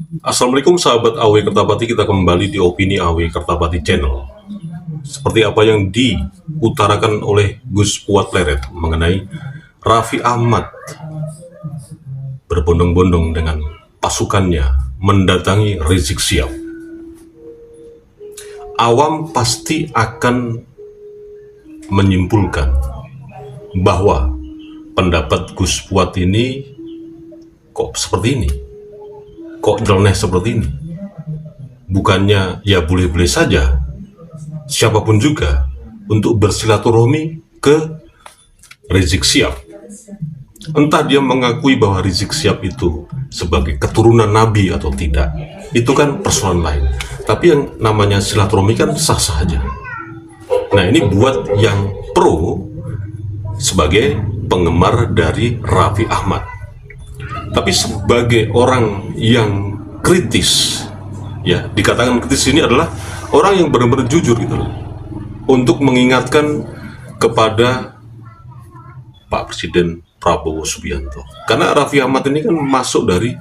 Assalamualaikum sahabat AW Kertapati, kita kembali di Opini AW Kertapati Channel. Seperti apa yang diutarakan oleh Gus Fuad Pleret mengenai Raffi Ahmad berbondong-bondong dengan pasukannya mendatangi Rizik Syihab. Awam pasti akan menyimpulkan bahwa pendapat Gus Fuad ini kok seperti ini, kok nyeleneh seperti ini. Bukannya ya boleh-boleh saja siapapun juga untuk bersilaturahmi ke Rizik Syihab. Entah dia mengakui bahwa Rizik Syihab itu sebagai keturunan Nabi atau tidak, itu kan persoalan lain. Tapi yang namanya silaturahmi kan sah-sah aja. Nah, ini buat yang pro sebagai penggemar dari Raffi Ahmad. Tapi sebagai orang yang kritis, ya dikatakan kritis ini adalah orang yang benar-benar jujur gitu loh, untuk mengingatkan kepada Pak Presiden Prabowo Subianto. Karena Raffi Ahmad ini kan masuk dari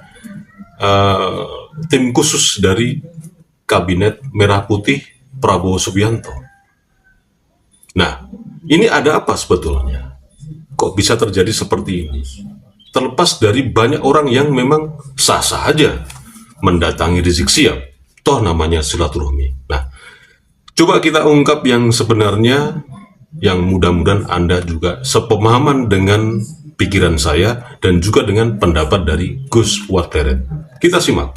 tim khusus dari Kabinet Merah Putih Prabowo Subianto. Nah, ini ada apa sebetulnya? Kok bisa terjadi seperti ini? Terlepas dari banyak orang yang memang sah-sah aja mendatangi Rizik Syihab, toh namanya silaturahmi. Nah, coba kita ungkap yang sebenarnya, yang mudah-mudahan Anda juga sepemahaman dengan pikiran saya dan juga dengan pendapat dari Gus Fuad Pleret. Kita simak.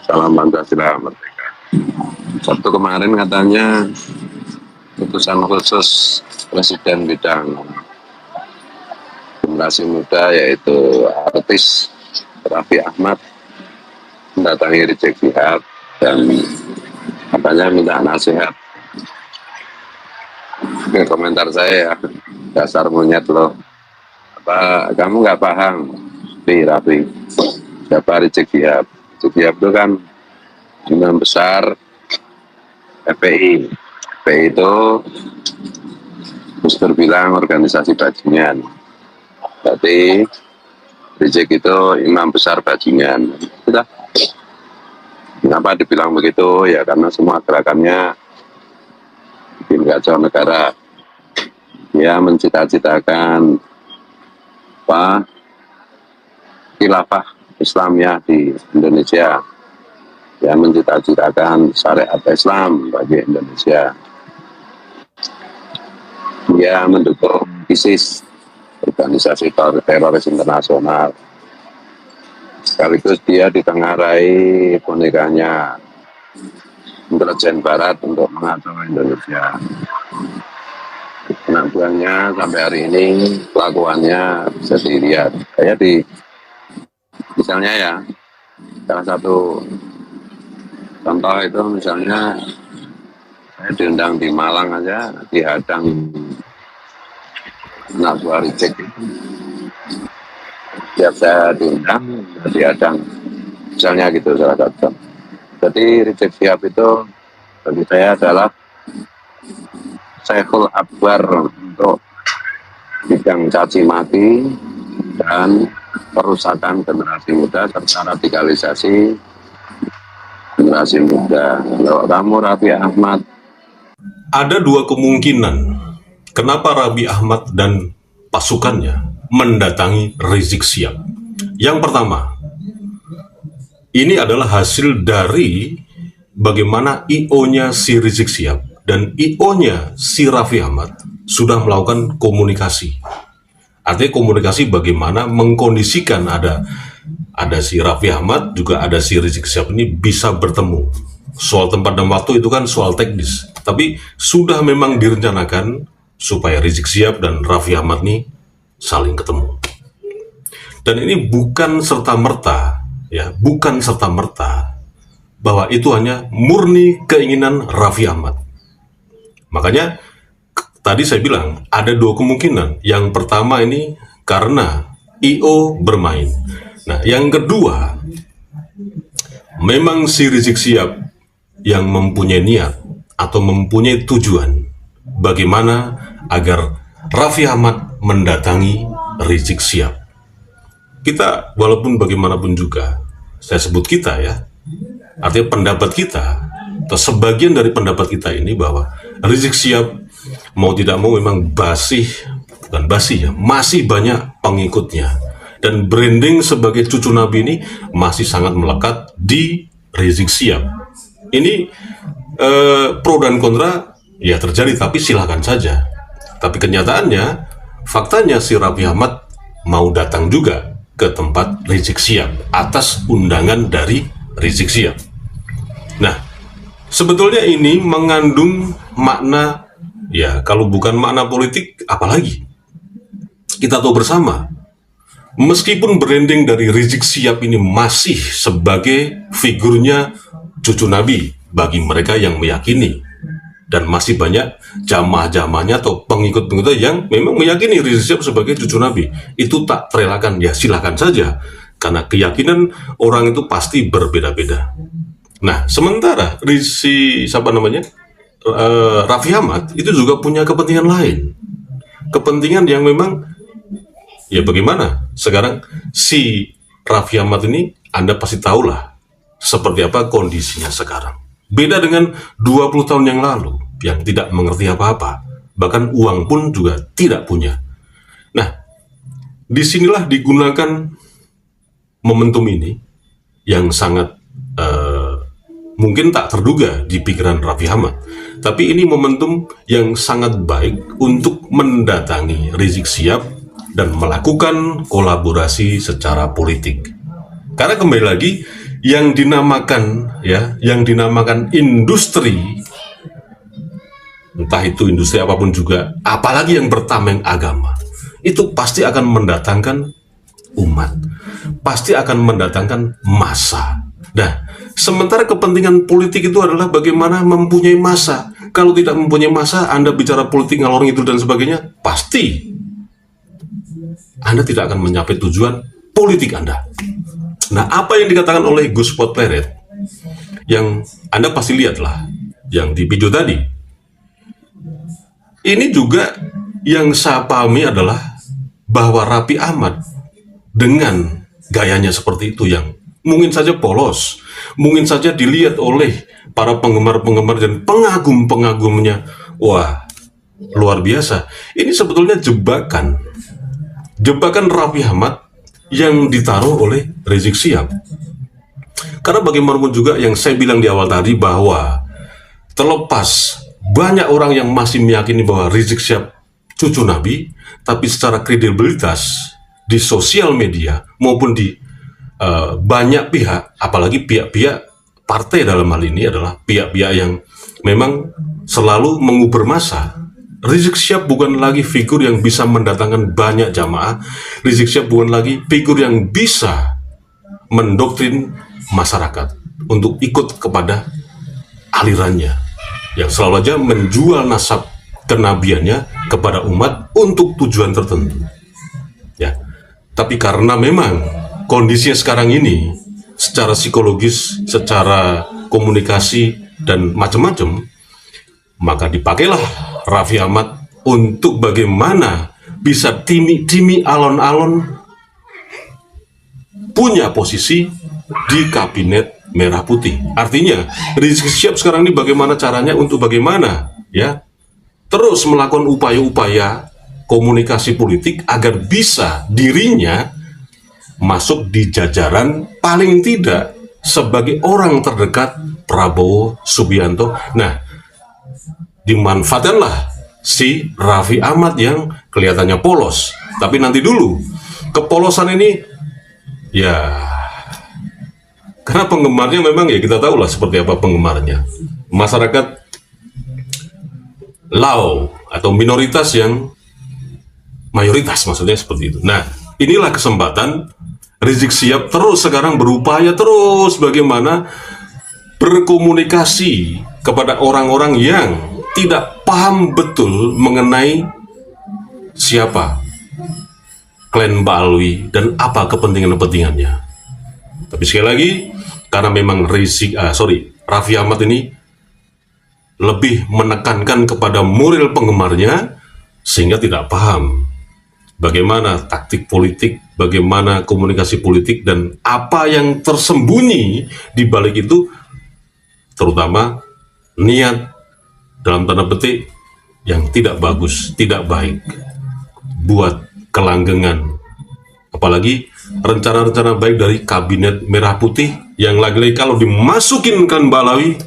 Salam Pancasila Merdeka. Sabtu kemarin katanya putusan khusus Presiden bidang generasi muda yaitu artis Raffi Ahmad mendatangi Rizik Syihab dan katanya minta nasihat. Oke, komentar saya ya, dasar monyet loh. Apa kamu nggak paham, Raffi? Siapa Rizik Syihab? Rizik Syihab itu kan imam besar FPI. FPI itu Gus Dur bilang organisasi bajingan. Berarti Rizik itu imam besar bajingan. Sudah. Kenapa dibilang begitu? Ya karena semua gerakannya bikin kacau negara. Ya mencita-citakan apa khilafah Islamnya di Indonesia. Ya mencita-citakan syariat Islam bagi Indonesia. Dia mendukung ISIS, organisasi teroris internasional. Sekaligus dia ditengarai bonekanya intelijen barat untuk mengacau Indonesia. Anak buahnya sampai hari ini kelakuannya bisa dilihat. Kayak di misalnya ya, salah satu contoh itu misalnya saya diundang di Malang aja, dihadang anak buah Rizik itu. Setiap saya diundang, dihadang. Misalnya gitu salah satu. Jadi Rizik Syihab itu bagi saya adalah Syekhul Akbar untuk bidang caci maki dan perusakan generasi muda serta radikalisasi generasi muda. Kalau kamu Raffi Ahmad, ada dua kemungkinan kenapa Raffi Ahmad dan pasukannya mendatangi Rizik Syihab. Yang pertama, ini adalah hasil dari bagaimana IO-nya si Rizik Syihab dan IO-nya si Raffi Ahmad sudah melakukan komunikasi. Artinya komunikasi bagaimana mengkondisikan ada si Raffi Ahmad, juga ada si Rizik Syihab ini bisa bertemu. Soal tempat dan waktu itu kan soal teknis, tapi sudah memang direncanakan supaya Rizik Syihab dan Raffi Ahmad ini saling ketemu. Dan ini bukan serta-merta, ya, bukan serta-merta bahwa itu hanya murni keinginan Raffi Ahmad. Makanya tadi saya bilang ada dua kemungkinan. Yang pertama ini karena IO bermain. Nah, yang kedua, memang si Rizik Syihab yang mempunyai niat atau mempunyai tujuan bagaimana agar Raffi Ahmad mendatangi Rizik Syihab. Kita walaupun bagaimanapun juga saya sebut kita ya, artinya pendapat kita, atau sebagian dari pendapat kita ini bahwa Rizik Syihab mau tidak mau memang bukan basi ya, masih banyak pengikutnya. Dan branding sebagai cucu Nabi ini masih sangat melekat di Rizik Syihab. Ini pro dan kontra ya terjadi, tapi silakan saja. Tapi kenyataannya, faktanya si Raffi Ahmad mau datang juga ke tempat Rizik Syihab atas undangan dari Rizik Syihab. Nah, sebetulnya ini mengandung makna, ya kalau bukan makna politik, apalagi? Kita tahu bersama, meskipun branding dari Rizik Syihab ini masih sebagai figurnya cucu Nabi bagi mereka yang meyakini, dan masih banyak jamaah-jamaahnya atau pengikut-pengikutnya yang memang meyakini Rizik Syihab sebagai cucu Nabi, itu tak terelakkan, ya silakan saja, karena keyakinan orang itu pasti berbeda-beda. Nah, sementara Raffi Ahmad itu juga punya kepentingan lain, kepentingan yang memang, ya bagaimana sekarang si Raffi Ahmad ini, Anda pasti tahulah seperti apa kondisinya sekarang. Beda dengan 20 tahun yang lalu, yang tidak mengerti apa-apa, bahkan uang pun juga tidak punya. Nah, disinilah digunakan momentum ini yang sangat mungkin tak terduga di pikiran Raffi Ahmad. Tapi ini momentum yang sangat baik untuk mendatangi Rizik Syihab dan melakukan kolaborasi secara politik. Karena kembali lagi, yang dinamakan industri, entah itu industri apapun juga, apalagi yang bertameng agama, itu pasti akan mendatangkan umat, pasti akan mendatangkan massa. Nah, sementara kepentingan politik itu adalah bagaimana mempunyai massa. Kalau tidak mempunyai massa, Anda bicara politik ngalor ngidul dan sebagainya, pasti Anda tidak akan mencapai tujuan politik Anda. Nah, apa yang dikatakan oleh Gus Potperet, yang Anda pasti lihatlah, yang di video tadi, ini juga yang saya pahami adalah bahwa Raffi Ahmad dengan gayanya seperti itu, yang mungkin saja polos, mungkin saja dilihat oleh para penggemar-penggemar dan pengagum-pengagumnya, wah luar biasa. Ini sebetulnya jebakan Raffi Ahmad yang ditaruh oleh Rizik Syihab. Karena bagaimanapun juga yang saya bilang di awal tadi, bahwa terlepas banyak orang yang masih meyakini bahwa Rizik Syihab cucu Nabi, tapi secara kredibilitas di sosial media maupun di banyak pihak, apalagi pihak-pihak partai dalam hal ini adalah pihak-pihak yang memang selalu mengubur massa. Rizik Syihab bukan lagi figur yang bisa mendatangkan banyak jamaah. Rizik Syihab bukan lagi figur yang bisa mendoktrin masyarakat untuk ikut kepada alirannya, yang selalu aja menjual nasab kenabiannya kepada umat untuk tujuan tertentu. Ya, tapi karena memang kondisinya sekarang ini, secara psikologis, secara komunikasi dan macam-macam, maka dipakailah Raffi Ahmad untuk bagaimana bisa timi alon-alon punya posisi di kabinet merah putih. Artinya Rizik Syihab sekarang ini bagaimana caranya untuk bagaimana ya terus melakukan upaya-upaya komunikasi politik agar bisa dirinya masuk di jajaran paling tidak sebagai orang terdekat Prabowo Subianto. Nah, dimanfaatkanlah si Raffi Ahmad yang kelihatannya polos. Tapi nanti dulu, kepolosan ini ya karena penggemarnya memang ya kita tahu lah seperti apa penggemarnya. Masyarakat Lao atau minoritas yang mayoritas, maksudnya seperti itu. Nah, inilah kesempatan Rizik Syihab terus sekarang berupaya terus bagaimana berkomunikasi kepada orang-orang yang tidak paham betul mengenai siapa klan Mbak Alwi dan apa kepentingan-kepentingannya. Tapi sekali lagi, karena memang Raffi Ahmad ini lebih menekankan kepada moral penggemarnya sehingga tidak paham. bagaimana taktik politik, bagaimana komunikasi politik, dan apa yang tersembunyi di balik itu, terutama niat dalam tanda petik yang tidak bagus, tidak baik buat kelanggengan. Apalagi rencana-rencana baik dari kabinet merah putih yang lagi-lagi kalau dimasukin ke Balawi,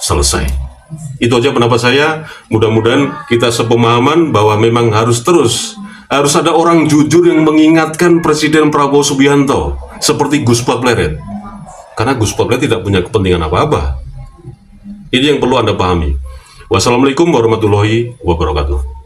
selesai. Itu aja pendapat saya. Mudah-mudahan kita sepemahaman bahwa memang harus ada orang jujur yang mengingatkan Presiden Prabowo Subianto seperti Gus Pleret. Karena Gus Pleret tidak punya kepentingan apa-apa. Ini yang perlu Anda pahami. Wassalamualaikum warahmatullahi wabarakatuh.